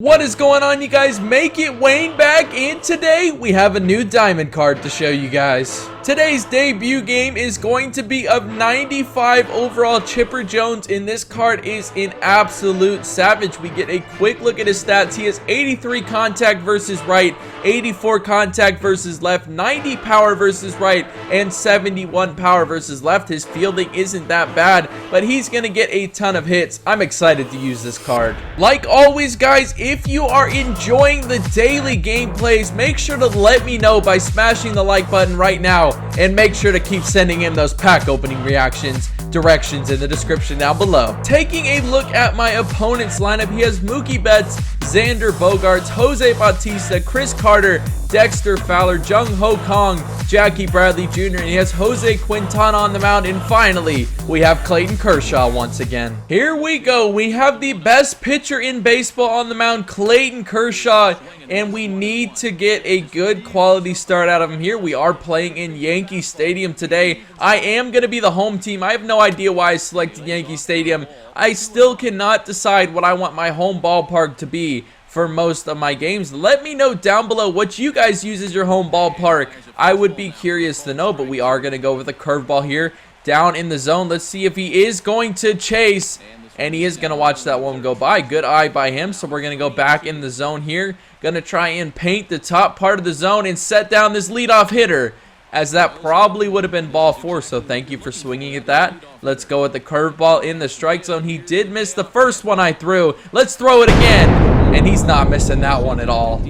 What is going on, you guys? Make it Wayne back, and today we have a new diamond card to show you guys. Today's debut game is going to be of 95 overall Chipper Jones, and this card is an absolute savage. We get a quick look at his stats. He has 83 contact versus right, 84 contact versus left, 90 power versus right, and 71 power versus left. His fielding isn't that bad, but he's gonna get a ton of hits. I'm excited to use this card. Like always, guys, if you are enjoying the daily gameplays, make sure to let me know by smashing the like button right now, and make sure to keep sending in those pack opening reactions. Directions in the description down below. Taking a look at my opponent's lineup, he has Mookie Betts, Xander Bogaerts, Jose Bautista, Chris Carter, Dexter Fowler, Jung Ho Kong, Jackie Bradley Jr., and he has Jose Quintana on the mound. And finally, we have Clayton Kershaw once again. Here we go. We have the best pitcher in baseball on the mound, Clayton Kershaw, and we need to get a good quality start out of him here. We are playing in Yankee Stadium today. I am going to be the home team. I have no idea why I selected Yankee Stadium. I still cannot decide what I want my home ballpark to be for most of my games. Let me know down below what you guys use as your home ballpark. I would be curious to know, but we are going to go with a curveball here down in the zone. Let's see if he is going to chase, and he is going to watch that one go by. Good eye by him, so we're going to go back in the zone here. Going to try and paint the top part of the zone and set down this leadoff hitter, as that probably would have been ball 4, so thank you for swinging at that. Let's go with the curveball in the strike zone. He did miss the first one I threw. Let's throw it again, and he's not missing that one at all.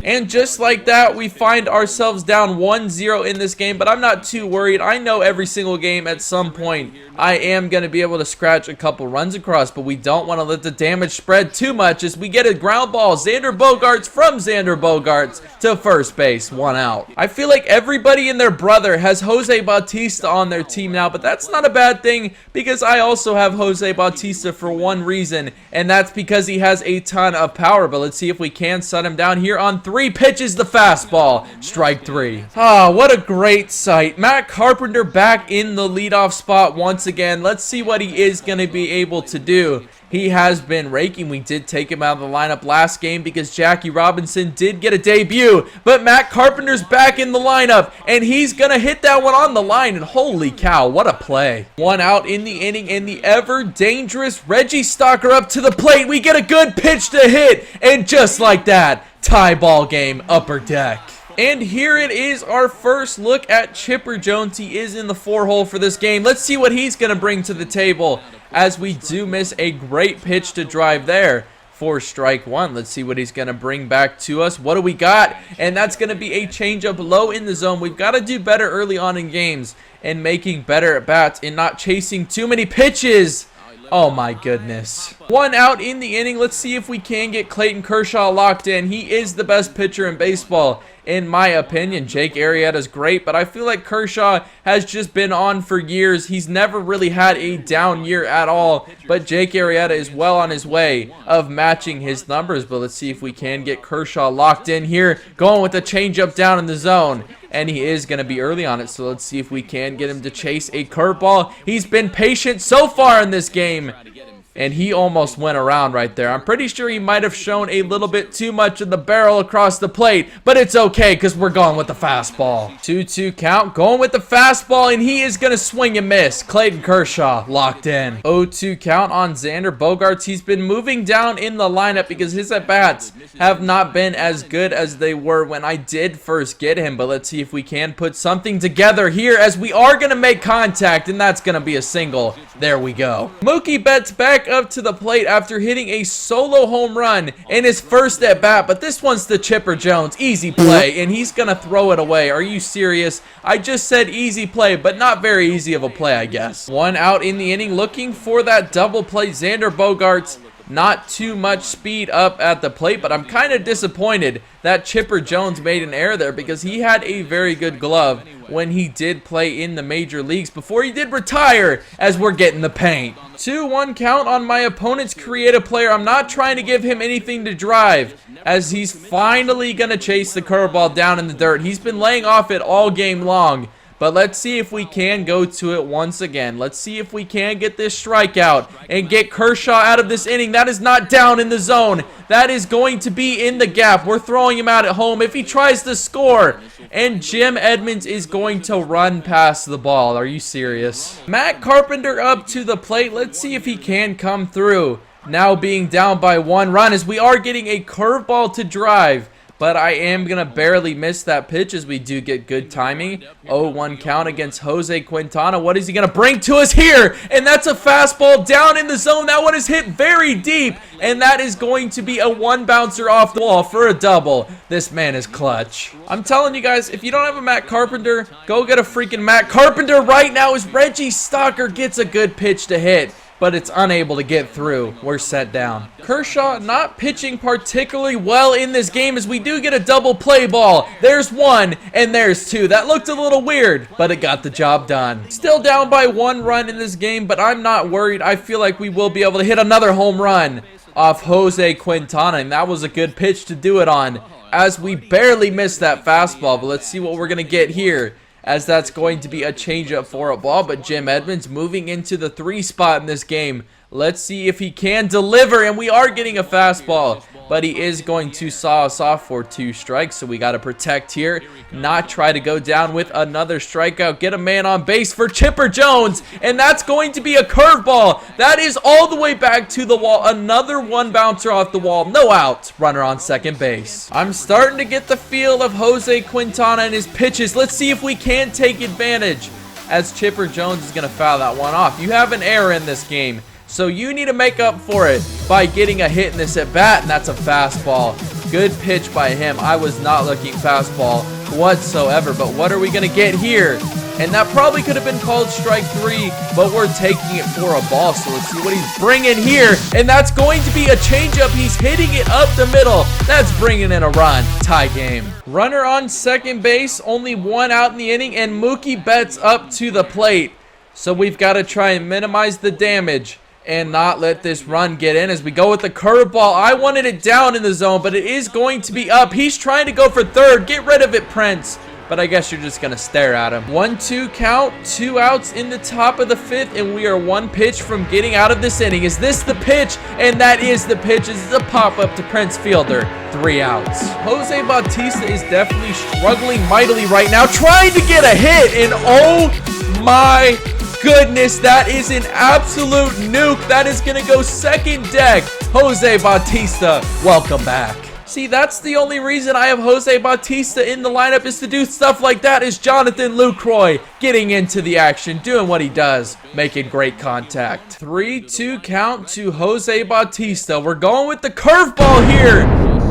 And just like that, we find ourselves down 1-0 in this game, but I'm not too worried. I know every single game at some point I am going to be able to scratch a couple runs across, but we don't want to let the damage spread too much as we get a ground ball. Xander Bogaerts from Xander Bogaerts to first base, 1 out. I feel like everybody and their brother has Jose Bautista on their team now, but that's not a bad thing because I also have Jose Bautista for one reason, and that's because he has a ton of power. But let's see if we can shut him down here on 3 pitches, the fastball, strike 3. Ah, what a great sight. Matt Carpenter back in the leadoff spot once again. Let's see what he is going to be able to do. He has been raking. We did take him out of the lineup last game because Jackie Robinson did get a debut, but Matt Carpenter's back in the lineup, and he's going to hit that one on the line, and holy cow, what a play. 1 out in the inning, and the ever-dangerous Reggie Stalker up to the plate. We get a good pitch to hit, and just like that, tie ball game, upper deck. And here it is, our first look at Chipper Jones. He is in the 4-hole for this game. Let's see what he's going to bring to the table, as we do miss a great pitch to drive there for strike 1. Let's see what he's going to bring back to us. What do we got? And that's going to be a changeup low in the zone. We've got to do better early on in games and making better at bats and not chasing too many pitches. Oh my goodness. 1 out in the inning. Let's see if we can get Clayton Kershaw locked in. He is the best pitcher in baseball, in my opinion. Jake Arrieta's great, but I feel like Kershaw has just been on for years. He's never really had a down year at all, but Jake Arrieta is well on his way of matching his numbers. But let's see if we can get Kershaw locked in here, going with the changeup down in the zone. And he is going to be early on it, so let's see if we can get him to chase a curveball. He's been patient so far in this game, and he almost went around right there. I'm pretty sure he might have shown a little bit too much of the barrel across the plate, but it's okay because we're going with the fastball. 2-2 count, going with the fastball, and he is going to swing and miss. Clayton Kershaw locked in. 0-2 count on Xander Bogaerts. He's been moving down in the lineup because his at-bats have not been as good as they were when I did first get him, but let's see if we can put something together here as we are going to make contact, and that's going to be a single. There we go. Mookie Betts back up to the plate after hitting a solo home run in his first at bat, but this one's to Chipper Jones. Easy play, and he's gonna throw it away. Are you serious? I just said easy play, but not very easy of a play, I guess. 1 out in the inning, looking for that double play. Xander Bogaerts, not too much speed up at the plate, but I'm kind of disappointed that Chipper Jones made an error there because he had a very good glove when he did play in the major leagues before he did retire, as we're getting the paint. 2-1 count on my opponent's creative player. I'm not trying to give him anything to drive, as he's finally going to chase the curveball down in the dirt. He's been laying off it all game long, But let's see if we can go to it once again. Let's see if we can get this strikeout and get Kershaw out of this inning. That is not down in the zone. That is going to be in the gap. We're throwing him out at home if he tries to score. And Jim Edmonds is going to run past the ball. Are you serious? Matt Carpenter up to the plate. Let's see if he can come through. Now being down by 1 run as we are getting a curveball to drive. But I am going to barely miss that pitch as we do get good timing. 0-1 count against Jose Quintana. What is he going to bring to us here? And that's a fastball down in the zone. That one is hit very deep. And that is going to be a 1 bouncer off the wall for a double. This man is clutch. I'm telling you guys, if you don't have a Matt Carpenter, go get a freaking Matt Carpenter right now as Reggie Stocker gets a good pitch to hit. But it's unable to get through. We're set down. Kershaw not pitching particularly well in this game as we do get a double play ball. There's 1 and there's 2. That looked a little weird, but it got the job done. Still down by 1 run in this game, but I'm not worried. I feel like we will be able to hit another home run off Jose Quintana, and that was a good pitch to do it on as we barely missed that fastball. But let's see what we're going to get here, as that's going to be a changeup for a ball. But Jim Edmonds moving into the 3 spot in this game. Let's see if he can deliver, and we are getting a fastball. But he is going to saw us off for 2 strikes, so we got to protect here. Not try to go down with another strikeout. Get a man on base for Chipper Jones, and that's going to be a curveball. That is all the way back to the wall. Another 1 bouncer off the wall. No outs. Runner on second base. I'm starting to get the feel of Jose Quintana and his pitches. Let's see if we can take advantage, as Chipper Jones is going to foul that one off. You have an error in this game, so you need to make up for it by getting a hit in this at bat, and that's a fastball. Good pitch by him. I was not looking fastball whatsoever, but what are we going to get here? And that probably could have been called strike 3, but we're taking it for a ball, so let's see what he's bringing here. And that's going to be a changeup. He's hitting it up the middle. That's bringing in a run. Tie game. Runner on second base, only 1 out in the inning, and Mookie Betts up to the plate. So we've got to try and minimize the damage and not let this run get in as we go with the curveball. I wanted it down in the zone, but it is going to be up. He's trying to go for third. Get rid of it, Prince. But I guess you're just going to stare at him. 1-2 count, 2 outs in the top of the 5th, and we are 1 pitch from getting out of this inning. Is this the pitch? And that is the pitch. This is a pop-up to Prince Fielder. 3 outs. Jose Bautista is definitely struggling mightily right now, trying to get a hit, and oh my goodness, that is an absolute nuke. That is going to go second deck. Jose Bautista, welcome back. See, that's the only reason I have Jose Bautista in the lineup, is to do stuff like that. Is Jonathan Lucroy getting into the action, doing what he does, making great contact. 3-2 count to Jose Bautista. We're going with the curveball here,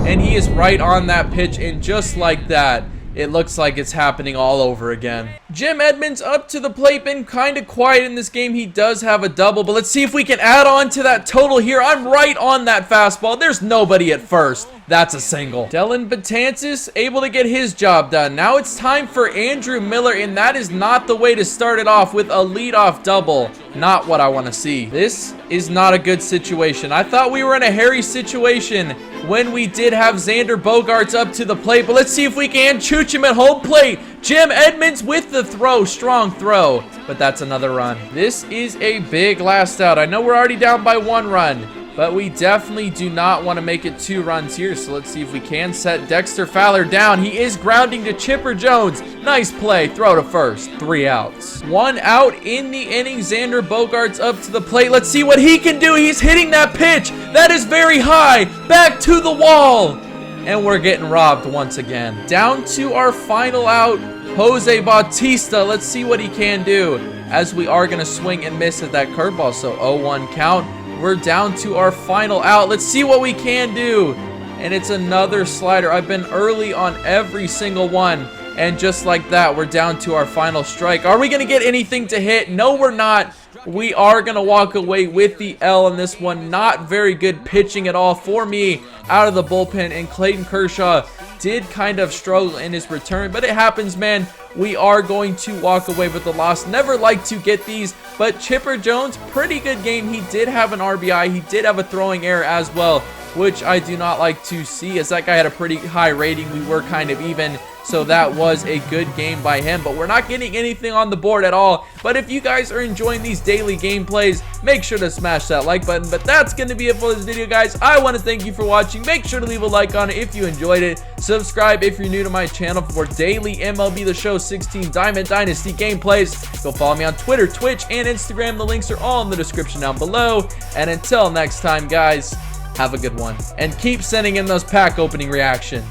and he is right on that pitch, and just like that, it looks like it's happening all over again. Jim Edmonds up to the plate, been kind of quiet in this game. He does have a double, but let's see if we can add on to that total here. I'm right on that fastball. There's nobody at first. That's a single. Dellin Betances able to get his job done. Now it's time for Andrew Miller, and that is not the way to start it off with a leadoff double. Not what I want to see. This is not a good situation. I thought we were in a hairy situation when we did have Xander Bogaerts up to the plate, but let's see if we can chooch him at home plate. Jim Edmonds with the throw, strong throw, but that's another run. This is a big last out. I know we're already down by 1 run, but we definitely do not want to make it 2 runs here, so let's see if we can set Dexter Fowler down. He is grounding to Chipper Jones. Nice play, throw to first. 3 outs. 1 out in the inning. Xander Bogaerts up to the plate. Let's see what he can do. He's hitting that pitch. That is very high. Back to the wall. And we're getting robbed once again. Down to our final out, Jose Bautista. Let's see what he can do, as we are going to swing and miss at that curveball. So 0-1 count. We're down to our final out. Let's see what we can do. And it's another slider. I've been early on every single one. And just like that, we're down to our final strike. Are we going to get anything to hit? No, we're not. We are going to walk away with the L in this one. Not very good pitching at all for me out of the bullpen. And Clayton Kershaw did kind of struggle in his return, but it happens, man. We are going to walk away with the loss. Never like to get these, but Chipper Jones, pretty good game. He did have an RBI. He did have a throwing error as well. which I do not like to see, as that guy had a pretty high rating. We were kind of even, so that was a good game by him, but we're not getting anything on the board at all. But if you guys are enjoying these daily gameplays, make sure to smash that like button. But that's going to be it for this video, guys. I want to thank you for watching. Make sure to leave a like on it if you enjoyed it. Subscribe if you're new to my channel for daily MLB The Show 16 Diamond Dynasty gameplays. Go follow me on Twitter, Twitch, and Instagram. The links are all in the description down below. And until next time, guys, have a good one. And keep sending in those pack opening reactions.